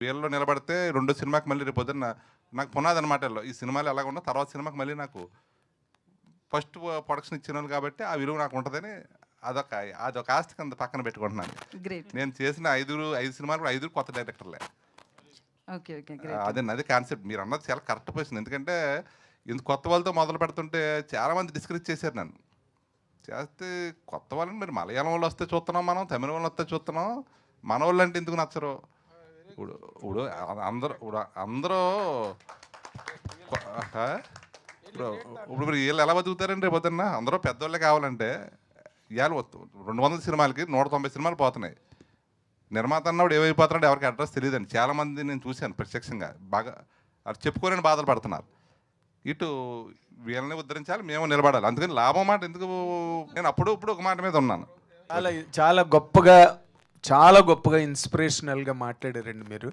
వీళ్ళలో నిలబడితే రెండో సినిమాకి మళ్ళీ రేపు పొద్దున్న నాకు పునాది అనమాట వీళ్ళు. ఈ సినిమాలు ఎలాగ ఉన్నా తర్వాత సినిమాకి మళ్ళీ నాకు ఫస్ట్ ప్రొడక్షన్ ఇచ్చిన వాళ్ళు కాబట్టి ఆ విలువ నాకు ఉంటుందని అదొక ఆస్తి కింద పక్కన పెట్టుకుంటున్నాను. గ్రేట్. నేను చేసిన ఐదు సినిమాలు కూడా 5 కొత్త డైరెక్టర్లే. ఓకే. ఓకే. గ్రేట్. అదే కాన్సెప్ట్ మీరు అన్నది చాలా కరెక్ట్ పొజిషన్. ఎందుకంటే ఇంత కొత్త వాళ్ళతో మొదలు పెడుతుంటే చాలామంది డిస్కరేజ్ చేశారు నన్ను. చేస్తే కొత్త వాళ్ళని మీరు మలయాళం వాళ్ళు వస్తే చూస్తున్నాం, మనం తమిళ వాళ్ళు వస్తే చూస్తున్నాం, మన వాళ్ళు అంటే ఎందుకు నచ్చరు? ఇప్పుడు ఇప్పుడు అందరూ ఆ? ఇప్పుడు వీళ్ళు ఎలా బతుకుతారండి రేపు పొద్దున్న? అందరూ పెద్దవాళ్ళే కావాలంటే ఇవాళ 200 సినిమాలకి 190 సినిమాలు పోతున్నాయి. నిర్మాత అన్నవాడు ఏమైపోతున్నాడు ఎవరికి అడ్రస్ తెలియదండి. చాలామంది నేను చూశాను ప్రత్యక్షంగా, బాగా అది చెప్పుకోలేని బాధలు పడుతున్నారు. ఇటు వీళ్ళని ఉద్ధరించాలి, మేము నిలబడాలి. అందుకని లాభం మాట ఎందుకు? నేను ఇప్పుడు ఒక మాట మీద ఉన్నాను. చాలా చాలా గొప్పగా ఇన్స్పిరేషనల్గా మాట్లాడారండి మీరు.